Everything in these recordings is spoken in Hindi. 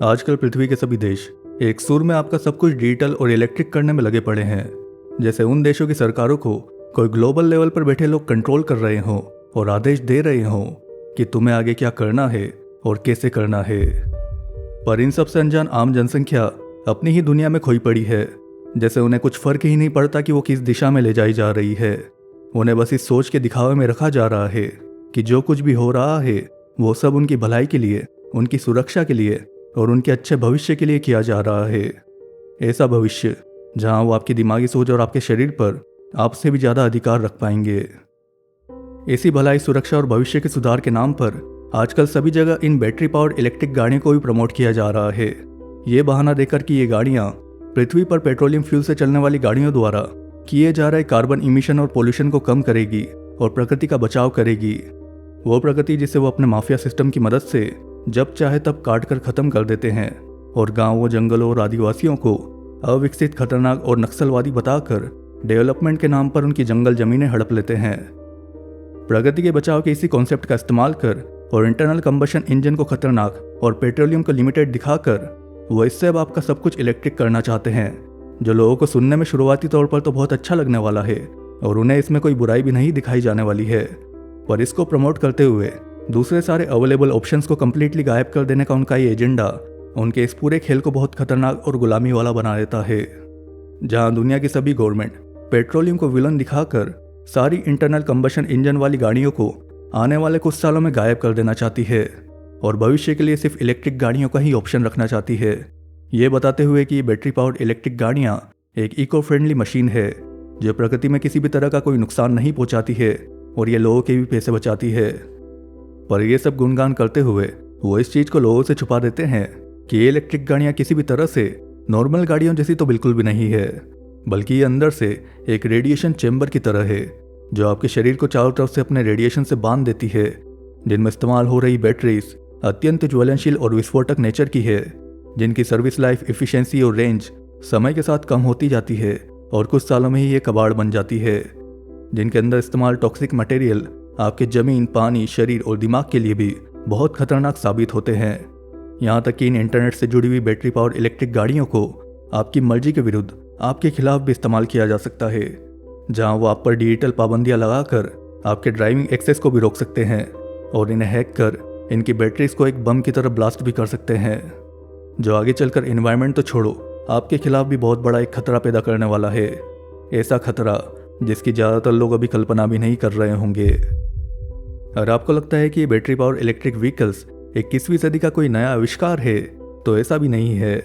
आजकल पृथ्वी के सभी देश एक सुर में आपका सब कुछ डिजिटल और इलेक्ट्रिक करने में लगे पड़े हैं। जैसे उन देशों की सरकारों को कोई ग्लोबल लेवल पर बैठे लोग कंट्रोल कर रहे हों और आदेश दे रहे हों कि तुम्हें आगे क्या करना है और कैसे करना है। पर इन सबसे अनजान आम जनसंख्या अपनी ही दुनिया में खोई पड़ी है। जैसे उन्हें कुछ फर्क ही नहीं पड़ता कि वो किस दिशा में ले जाई जा रही है। उन्हें बस इस सोच के दिखावे में रखा जा रहा है कि जो कुछ भी हो रहा है वो सब उनकी भलाई के लिए, उनकी सुरक्षा के लिए और उनके अच्छे भविष्य के लिए किया जा रहा है। ऐसा भविष्य जहां वो आपकी दिमागी सोच और आपके शरीर पर आपसे भी ज़्यादा अधिकार रख पाएंगे। इसी भलाई, सुरक्षा और भविष्य के सुधार के नाम पर आजकल सभी जगह इन बैटरी पावर्ड इलेक्ट्रिक गाड़ियों को भी प्रमोट किया जा रहा है। ये बहाना देकर कि ये गाड़ियाँ पृथ्वी पर पेट्रोलियम फ्यूल से चलने वाली गाड़ियों द्वारा किए जा रहे कार्बन इमिशन और पोल्यूशन को कम करेगी और प्रकृति का बचाव करेगी। वो प्रकृति जिसे वो अपने माफिया सिस्टम की मदद से जब चाहे तब काट कर खत्म कर देते हैं और गांवों, जंगलों और आदिवासियों को अविकसित, खतरनाक और नक्सलवादी बताकर डेवलपमेंट के नाम पर उनकी जंगल जमीनें हड़प लेते हैं। प्रगति के बचाव के इसी कॉन्सेप्ट का इस्तेमाल कर और इंटरनल कंबशन इंजन को खतरनाक और पेट्रोलियम को लिमिटेड दिखाकर वो इससे अब आपका सब कुछ इलेक्ट्रिक करना चाहते हैं, जो लोगों को सुनने में शुरुआती तौर पर तो बहुत अच्छा लगने वाला है और उन्हें इसमें कोई बुराई भी नहीं दिखाई जाने वाली है। पर इसको प्रमोट करते हुए दूसरे सारे अवेलेबल ऑप्शंस को कम्प्लीटली गायब कर देने का उनका ये एजेंडा उनके इस पूरे खेल को बहुत खतरनाक और गुलामी वाला बना देता है। जहां दुनिया की सभी गवर्नमेंट पेट्रोलियम को विलन दिखाकर सारी इंटरनल कंबशन इंजन वाली गाड़ियों को आने वाले कुछ सालों में गायब कर देना चाहती है और भविष्य के लिए सिर्फ इलेक्ट्रिक गाड़ियों का ही ऑप्शन रखना चाहती है, ये बताते हुए कि बैटरी पावर्ड इलेक्ट्रिक गाड़ियाँ एक इको फ्रेंडली मशीन है जो प्रकृति में किसी भी तरह का कोई नुकसान नहीं पहुंचाती है और ये लोगों के भी पैसे बचाती है। पर ये सब गुणगान करते हुए वो इस चीज़ को लोगों से छुपा देते हैं कि ये इलेक्ट्रिक गाड़ियाँ किसी भी तरह से नॉर्मल गाड़ियों जैसी तो बिल्कुल भी नहीं है, बल्कि ये अंदर से एक रेडिएशन चैम्बर की तरह है जो आपके शरीर को चारों तरफ से अपने रेडिएशन से बांध देती है। जिनमें इस्तेमाल हो रही बैटरीज अत्यंत ज्वलनशील और विस्फोटक नेचर की है, जिनकी सर्विस लाइफ, एफिशिएंसी और रेंज समय के साथ कम होती जाती है और कुछ सालों में ही ये कबाड़ बन जाती है। जिनके अंदर इस्तेमाल टॉक्सिक मटेरियल आपके जमीन, पानी, शरीर और दिमाग के लिए भी बहुत खतरनाक साबित होते हैं। यहाँ तक कि इन इंटरनेट से जुड़ी हुई बैटरी पावर इलेक्ट्रिक गाड़ियों को आपकी मर्जी के विरुद्ध आपके खिलाफ भी इस्तेमाल किया जा सकता है, जहाँ वो आप पर डिजिटल पाबंदियाँ लगाकर आपके ड्राइविंग एक्सेस को भी रोक सकते हैं और इन्हें हैक कर इनकी बैटरीज को एक बम की तरह ब्लास्ट भी कर सकते हैं, जो आगे चलकर एनवायरनमेंट तो छोड़ो आपके खिलाफ भी बहुत बड़ा एक खतरा पैदा करने वाला है। ऐसा खतरा जिसकी ज़्यादातर लोग अभी कल्पना भी नहीं कर रहे होंगे। अगर आपको लगता है कि ये बैटरी पावर इलेक्ट्रिक व्हीकल्स 21वीं सदी का कोई नया आविष्कार है, तो ऐसा भी नहीं है।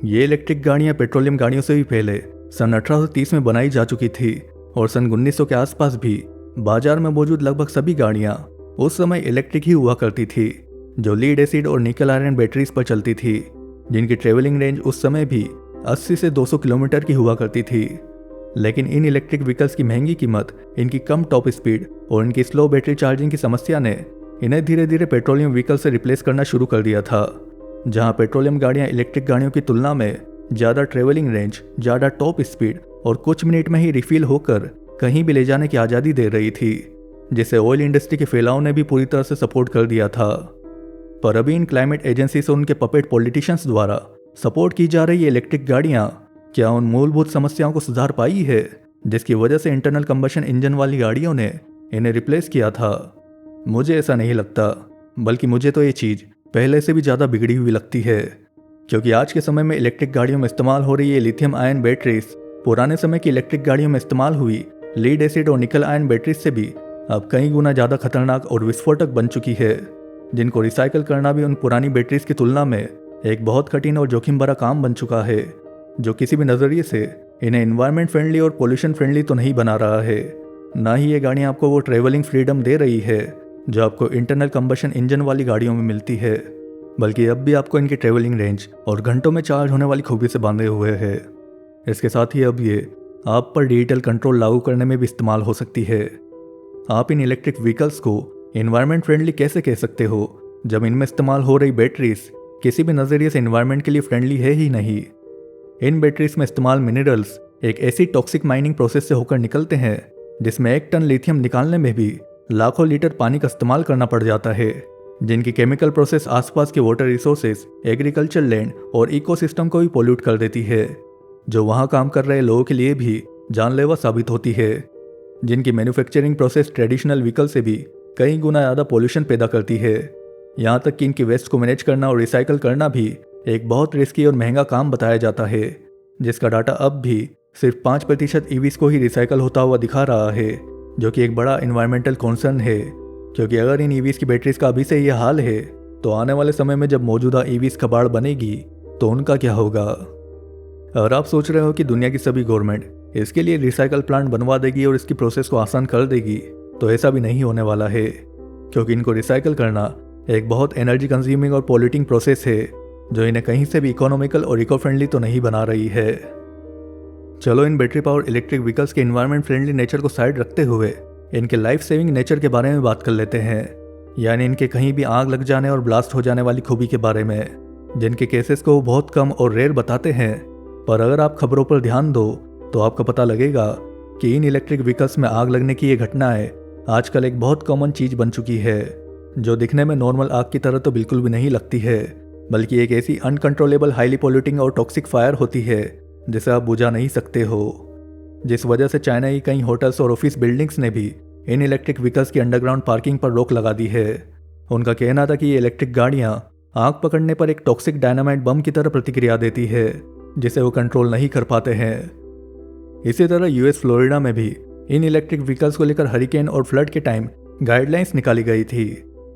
ये इलेक्ट्रिक गाड़ियाँ पेट्रोलियम गाड़ियों से भी पहले सन 1830 में बनाई जा चुकी थी और सन 1900 के आसपास भी बाजार में मौजूद लगभग सभी गाड़ियाँ उस समय इलेक्ट्रिक ही हुआ करती थी, जो लीड एसिड और निकल आयरन बैटरीज पर चलती थी, जिनकी ट्रेवलिंग रेंज उस समय भी 80 से 200 किलोमीटर की हुआ करती थी। लेकिन इन इलेक्ट्रिक व्हीकल्स की महंगी कीमत, इनकी कम टॉप स्पीड और इनकी स्लो बैटरी चार्जिंग की समस्या ने इन्हें धीरे धीरे पेट्रोलियम व्हीकल से रिप्लेस करना शुरू कर दिया था। जहां पेट्रोलियम गाड़ियां इलेक्ट्रिक गाड़ियों की तुलना में ज़्यादा ट्रेवलिंग रेंज, ज़्यादा टॉप स्पीड और कुछ मिनट में ही रिफिल होकर कहीं भी ले जाने की आज़ादी दे रही थी, जिसे ऑयल इंडस्ट्री के फैलाव ने भी पूरी तरह से सपोर्ट कर दिया था। पर अभी इन क्लाइमेट एजेंसी से उनके पपेट पॉलिटिशियंस द्वारा सपोर्ट की जा रही इलेक्ट्रिक गाड़ियाँ क्या उन मूलभूत समस्याओं को सुधार पाई है जिसकी वजह से इंटरनल कंबशन इंजन वाली गाड़ियों ने इन्हें रिप्लेस किया था? मुझे ऐसा नहीं लगता, बल्कि मुझे तो ये चीज़ पहले से भी ज़्यादा बिगड़ी हुई लगती है, क्योंकि आज के समय में इलेक्ट्रिक गाड़ियों में इस्तेमाल हो रही ये लिथियम आयन बैटरीज पुराने समय की इलेक्ट्रिक गाड़ियों में इस्तेमाल हुई लीड एसिड और निकल आयन बैटरीज से भी अब कई गुना ज़्यादा खतरनाक और विस्फोटक बन चुकी है, जिनको रिसाइकल करना भी उन पुरानी बैटरीज की तुलना में एक बहुत कठिन और जोखिम भरा काम बन चुका है, जो किसी भी नज़रिए से इन्हें इन्वायरमेंट फ्रेंडली और पोल्यूशन फ्रेंडली तो नहीं बना रहा है। ना ही ये गाड़ियाँ आपको वो ट्रेवलिंग फ्रीडम दे रही है जो आपको इंटरनल कंबशन इंजन वाली गाड़ियों में मिलती है, बल्कि अब भी आपको इनकी ट्रेवलिंग रेंज और घंटों में चार्ज होने वाली खूबी से बांधे हुए है। इसके साथ ही अब ये आप पर डिजिटल कंट्रोल लागू करने में भी इस्तेमाल हो सकती है। आप इन इलेक्ट्रिक व्हीकल्स को इन्वायरमेंट फ्रेंडली कैसे कह सकते हो जब इनमें इस्तेमाल हो रही बैटरीज किसी भी नज़रिए से इन्वायरमेंट के लिए फ्रेंडली है ही नहीं। इन बैटरीज में इस्तेमाल मिनरल्स एक ऐसी टॉक्सिक माइनिंग प्रोसेस से होकर निकलते हैं जिसमें 1 टन लिथियम निकालने में भी लाखों लीटर पानी का इस्तेमाल करना पड़ जाता है, जिनकी केमिकल प्रोसेस आसपास के वाटर रिसोर्सेज, एग्रीकल्चर लैंड और इकोसिस्टम को भी पोल्यूट कर देती है, जो वहाँ काम कर रहे लोगों के लिए भी जानलेवा साबित होती है, जिनकी मैन्युफैक्चरिंग प्रोसेस ट्रेडिशनल व्हीकल से भी कई गुना ज़्यादा पोल्यूशन पैदा करती है। यहाँ तक कि इनकी वेस्ट को मैनेज करना और रिसाइकल करना भी एक बहुत रिस्की और महंगा काम बताया जाता है, जिसका डाटा अब भी सिर्फ 5% ईवीज को ही रिसाइकल होता हुआ दिखा रहा है, जो कि एक बड़ा इन्वायरमेंटल कॉन्सर्न है, क्योंकि अगर इन ईवीज की बैटरीज का अभी से ये हाल है तो आने वाले समय में जब मौजूदा ईवीज का बाढ़ बनेगी तो उनका क्या होगा। अगर आप सोच रहे हो कि दुनिया की सभी गवर्नमेंट इसके लिए रिसाइकल प्लांट बनवा देगी और इसकी प्रोसेस को आसान कर देगी, तो ऐसा भी नहीं होने वाला है, क्योंकि इनको रिसाइकल करना एक बहुत एनर्जी कंज्यूमिंग और पॉल्यूटिंग प्रोसेस है, जो इन्हें कहीं से भी इकोनॉमिकल और इको फ्रेंडली तो नहीं बना रही है। चलो इन बैटरी पावर इलेक्ट्रिक व्हीकल्स के इन्वायरमेंट फ्रेंडली नेचर को साइड रखते हुए इनके लाइफ सेविंग नेचर के बारे में बात कर लेते हैं, यानी इनके कहीं भी आग लग जाने और ब्लास्ट हो जाने वाली खूबी के बारे में, जिनके केसेस को बहुत कम और रेयर बताते हैं, पर अगर आप खबरों पर ध्यान दो तो आपको पता लगेगा कि इन इलेक्ट्रिक व्हीकल्स में आग लगने की ये घटनाएं आजकल एक बहुत कॉमन चीज बन चुकी है, जो दिखने में नॉर्मल आग की तरह तो बिल्कुल भी नहीं लगती है, बल्कि एक ऐसी अनकंट्रोलेबल हाईली पॉल्यूटिंग और टॉक्सिक फायर होती है जिसे आप बुझा नहीं सकते हो, जिस वजह से चाइना की कई होटल्स और ऑफिस बिल्डिंग्स ने भी इन इलेक्ट्रिक व्हीकल्स की अंडरग्राउंड पार्किंग पर रोक लगा दी है। उनका कहना था कि ये इलेक्ट्रिक गाड़ियाँ आग पकड़ने पर एक टॉक्सिक डायनामाइट बम की तरह प्रतिक्रिया देती है, जिसे वो कंट्रोल नहीं कर पाते हैं। इसी तरह यूएस फ्लोरिडा में भी इन इलेक्ट्रिक व्हीकल्स को लेकर हरिकेन और फ्लड के टाइम गाइडलाइंस निकाली गई थी,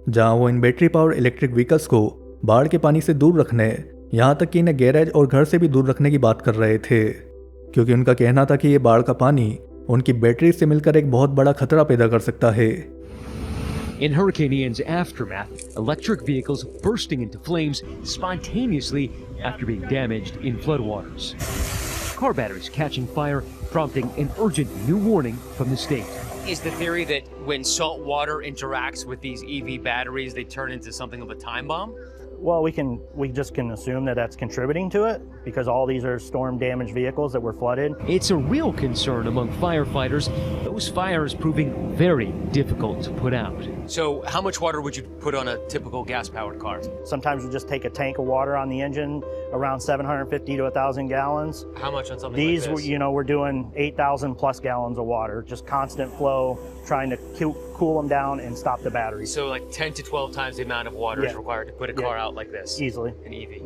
जहां वो इन बैटरी पावर इलेक्ट्रिक व्हीकल्स को बाढ़ के पानी से दूर रखने, यहाँ तक कि इन्हें गैरेज और घर से भी दूर रखने की बात कर रहे थे, क्योंकि उनका कहना था कि ये बाढ़ का पानी उनकी बैटरी से मिलकर एक बहुत बड़ा खतरा पैदा कर सकता है। In Hurricane Ian's aftermath, electric vehicles bursting into flames spontaneously after being damaged in floodwaters. Car batteries catching fire, prompting an urgent new warning from the state. Is the theory that when salt water interacts with these EV batteries, they turn into something of a time bomb? Well, we just can assume that that's contributing to it because all these are storm damaged vehicles that were flooded. It's a real concern among firefighters. Those fires proving very difficult to put out. So how much water would you put on a typical gas-powered car? Sometimes we just take a tank of water on the engine, around 750 to 1,000 gallons. How much on something These, like this? we're doing 8,000 plus gallons of water, just constant flow, trying to cool them down and stop the batteries. So like 10 to 12 times the amount of water is required to put a car out like this? Easily. An EV.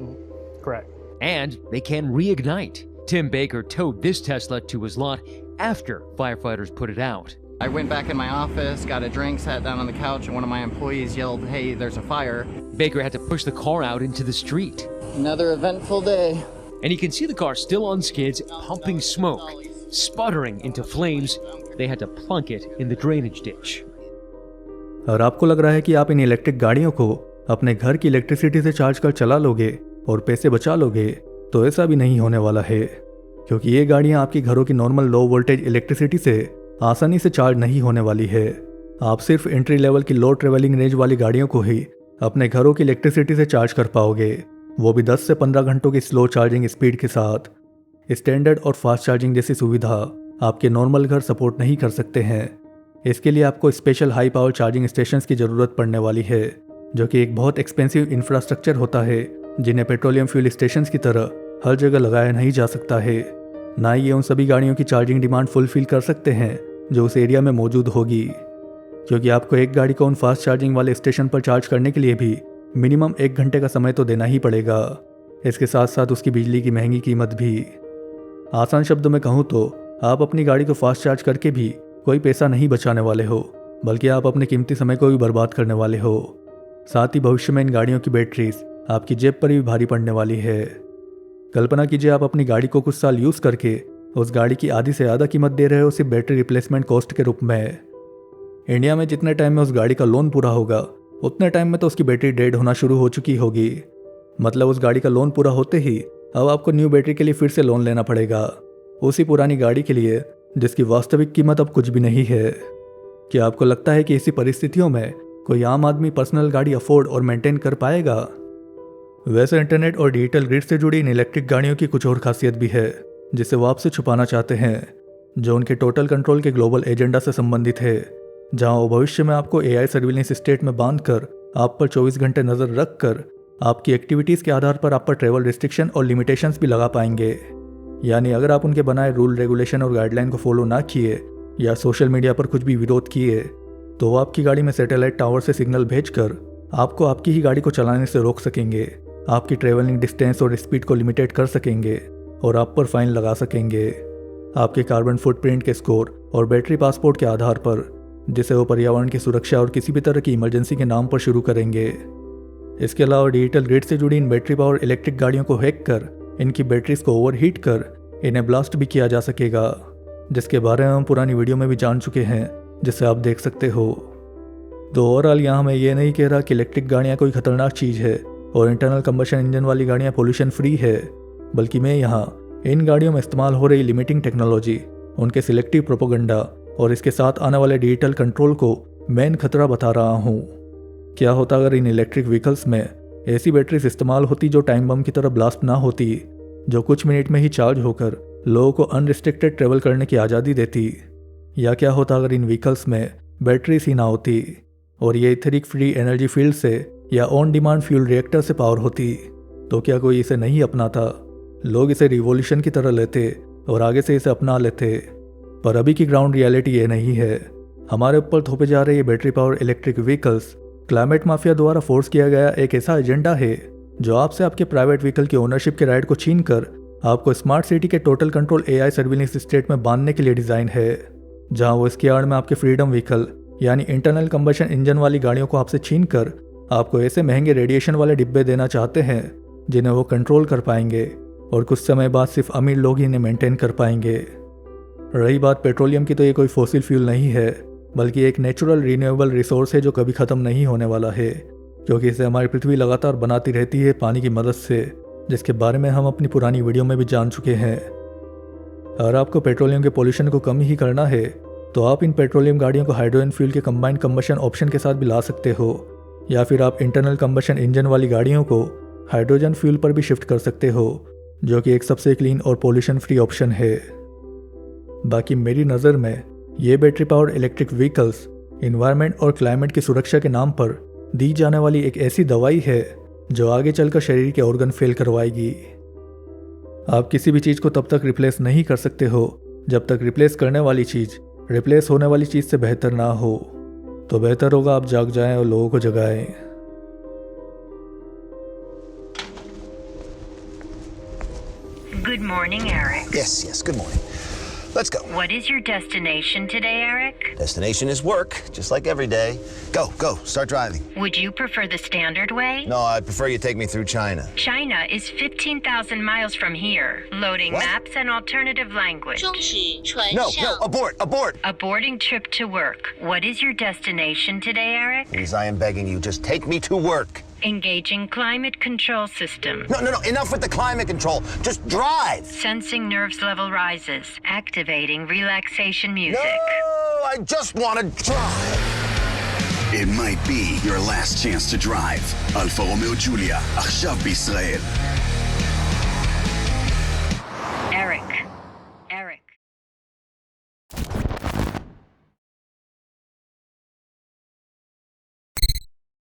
Correct. And they can reignite. Tim Baker towed this Tesla to his lot after firefighters put it out. I went back in my office, got a drink, sat down on the couch, and one of my employees yelled, "Hey, there's a fire." Baker had to push the car out into the street. Another eventful day. And you can see the car still on skids, pumping smoke, sputtering into flames. They had to plunk it in the drainage ditch. और आपको लग रहा है कि आप इन इलेक्ट्रिक गाड़ियों को अपने घर की इलेक्ट्रिसिटी से चार्ज कर चला लोगे और पैसे बचा लोगे, तो ऐसा भी नहीं होने वाला है, क्योंकि ये गाड़ियाँ आपकी घरों की नॉर्मल लो वोल्टेज इलेक्ट्रिसिटी से आसानी से चार्ज नहीं होने वाली है। आप सिर्फ एंट्री लेवल की लो ट्रेवलिंग रेंज वाली गाड़ियों को ही अपने घरों की इलेक्ट्रिसिटी से चार्ज कर पाओगे, वो भी 10 से 15 घंटों की स्लो चार्जिंग स्पीड के साथ। स्टैंडर्ड और फास्ट चार्जिंग जैसी सुविधा आपके नॉर्मल घर सपोर्ट नहीं कर सकते हैं। इसके लिए आपको special high power charging stations की ज़रूरत पड़ने वाली है, जो कि एक बहुत एक्सपेंसिव इंफ्रास्ट्रक्चर होता है, जिन्हें पेट्रोलियम फ्यूल स्टेशंस की तरह हर जगह लगाया नहीं जा सकता है। ना ही ये उन सभी गाड़ियों की चार्जिंग डिमांड फुलफिल कर सकते हैं जो उस एरिया में मौजूद होगी, क्योंकि आपको एक गाड़ी को उन फास्ट चार्जिंग वाले स्टेशन पर चार्ज करने के लिए भी मिनिमम 1 घंटे का समय तो देना ही पड़ेगा। इसके साथ साथ उसकी बिजली की महंगी कीमत भी। आसान शब्दों में कहूँ तो आप अपनी गाड़ी को फास्ट चार्ज करके भी कोई पैसा नहीं बचाने वाले हो, बल्कि आप अपने कीमती समय को भी बर्बाद करने वाले हो। साथ ही भविष्य में इन गाड़ियों की बैटरीज आपकी जेब पर भी भारी पड़ने वाली है। कल्पना कीजिए आप अपनी गाड़ी को कुछ साल यूज़ करके उस गाड़ी की आधी से ज़्यादा कीमत दे रहे हो सिर्फ बैटरी रिप्लेसमेंट कॉस्ट के रूप में। इंडिया में जितने टाइम में उस गाड़ी का लोन पूरा होगा उतने टाइम में तो उसकी बैटरी डेड होना शुरू हो चुकी होगी। मतलब उस गाड़ी का लोन पूरा होते ही अब आपको न्यू बैटरी के लिए फिर से लोन लेना पड़ेगा, उसी पुरानी गाड़ी के लिए जिसकी वास्तविक कीमत अब कुछ भी नहीं है। क्या आपको लगता है कि इसी परिस्थितियों में कोई आम आदमी पर्सनल गाड़ी अफोर्ड और मेंटेन कर पाएगा? वैसे इंटरनेट और डिजिटल ग्रिड से जुड़ी इन इलेक्ट्रिक गाड़ियों की कुछ और खासियत भी है जिसे वो आपसे छुपाना चाहते हैं, जो उनके टोटल कंट्रोल के ग्लोबल एजेंडा से संबंधित है। जहां वो भविष्य में आपको AI सर्विलेंस स्टेट में बांधकर आप पर 24 घंटे नज़र रख कर आपकी एक्टिविटीज़ के आधार पर आप पर ट्रैवल रिस्ट्रिक्शन और लिमिटेशंस भी लगा पाएंगे। यानी अगर आप उनके बनाए रूल रेगुलेशन और गाइडलाइन को फॉलो ना किए या सोशल मीडिया पर कुछ भी विरोध किए तो वो आपकी गाड़ी में सैटेलाइट टावर से सिग्नल भेजकर आपको आपकी ही गाड़ी को चलाने से रोक सकेंगे, आपकी ट्रैवलिंग डिस्टेंस और स्पीड को लिमिटेड कर सकेंगे और आप पर फाइन लगा सकेंगे आपके कार्बन फुटप्रिंट के स्कोर और बैटरी पासपोर्ट के आधार पर, जिसे वो पर्यावरण की सुरक्षा और किसी भी तरह की इमरजेंसी के नाम पर शुरू करेंगे। इसके अलावा डिजिटल ग्रिड से जुड़ी इन बैटरी पावर इलेक्ट्रिक गाड़ियों को हैक कर इनकी बैटरीज को ओवरहीट कर इन्हें ब्लास्ट भी किया जा सकेगा, जिसके बारे में हम पुरानी वीडियो में भी जान चुके हैं, जिसे आप देख सकते हो। तो ओवरऑल यहाँ मैं ये नहीं कह रहा कि इलेक्ट्रिक गाड़ियाँ कोई खतरनाक चीज़ है और इंटरनल कंबशन इंजन वाली गाड़ियाँ पोल्यूशन फ्री है, बल्कि मैं यहाँ इन गाड़ियों में इस्तेमाल हो रही लिमिटिंग टेक्नोलॉजी, उनके सिलेक्टिव प्रोपोगंडा और इसके साथ आने वाले डिजिटल कंट्रोल को मेन खतरा बता रहा हूँ। क्या होता अगर इन इलेक्ट्रिक व्हीकल्स में ऐसी बैटरीज इस्तेमाल होती जो टाइम बम की तरह ब्लास्ट ना होती, जो कुछ मिनट में ही चार्ज होकर लोगों को अनरिस्ट्रिक्टेड ट्रेवल करने की आज़ादी देती? या क्या होता अगर इन व्हीकल्स में बैटरीज ही ना होती और ये इथेरिक फ्री एनर्जी फील्ड से या ऑन डिमांड फ्यूल रिएक्टर से पावर होती? तो क्या कोई इसे नहीं अपनाता? लोग इसे रिवॉल्यूशन की तरह लेते और आगे से इसे अपना लेते। पर अभी की ग्राउंड रियलिटी ये नहीं है। हमारे ऊपर थोपे जा रहे ये battery power electric vehicles climate mafia द्वारा फोर्स किया गया एक ऐसा एजेंडा है जो आपसे आपके प्राइवेट व्हीकल की ओनरशिप के राइट को छीनकर आपको स्मार्ट सिटी के total control AI surveillance state में बांधने के लिए डिज़ाइन है, जहां वो इसकी आड़ में आपके फ्रीडम व्हीकल यानी इंटरनल कंबशन इंजन वाली गाड़ियों को आपसे छीनकर आपको ऐसे महंगे रेडिएशन वाले डिब्बे देना चाहते हैं जिन्हें वो कंट्रोल कर पाएंगे और कुछ समय बाद सिर्फ अमीर लोग ही इन्हें मेंटेन कर पाएंगे। रही बात पेट्रोलियम की, तो ये कोई फॉसिल फ्यूल नहीं है, बल्कि एक नेचुरल रिन्यूएबल रिसोर्स है जो कभी ख़त्म नहीं होने वाला है, क्योंकि इसे हमारी पृथ्वी लगातार बनाती रहती है पानी की मदद से, जिसके बारे में हम अपनी पुरानी वीडियो में भी जान चुके हैं। अगर आपको पेट्रोलियम के पोल्यूशन को कम ही करना है तो आप इन पेट्रोलियम गाड़ियों को हाइड्रोजन फ्यूल के कंबाइंड कंबशन ऑप्शन के साथ भी ला सकते हो, या फिर आप इंटरनल कंबशन इंजन वाली गाड़ियों को हाइड्रोजन फ्यूल पर भी शिफ्ट कर सकते हो, जो कि एक सबसे क्लीन और पोल्यूशन फ्री ऑप्शन है। बाकी मेरी नज़र में ये battery powered electric vehicles environment और क्लाइमेट की सुरक्षा के नाम पर दी जाने वाली एक ऐसी दवाई है जो आगे चलकर शरीर के ऑर्गन फेल करवाएगी। आप किसी भी चीज़ को तब तक रिप्लेस नहीं कर सकते हो जब तक रिप्लेस करने वाली चीज़ रिप्लेस होने वाली चीज़ से बेहतर ना हो। तो बेहतर होगा आप जाग जाएं और लोगों को जगाएं। Good morning, Eric. Yes, good morning. Let's go. What is your destination today, Eric? Destination is work, just like every day. Go, start driving. Would you prefer the standard way? No, I'd prefer you take me through China. China is 15,000 miles from here. Loading What? maps and alternative language. 中时纯 No, 正 abort. Aborting trip to work. What is your destination today, Eric? Please, I am begging you, just take me to work. Engaging climate control system. No, enough with the climate control. Just drive. Sensing nerves level rises. Activating relaxation No, music. I just want to drive. It might be your last chance to drive. Alfa Romeo Giulia, עכשיו בישראל. Eric,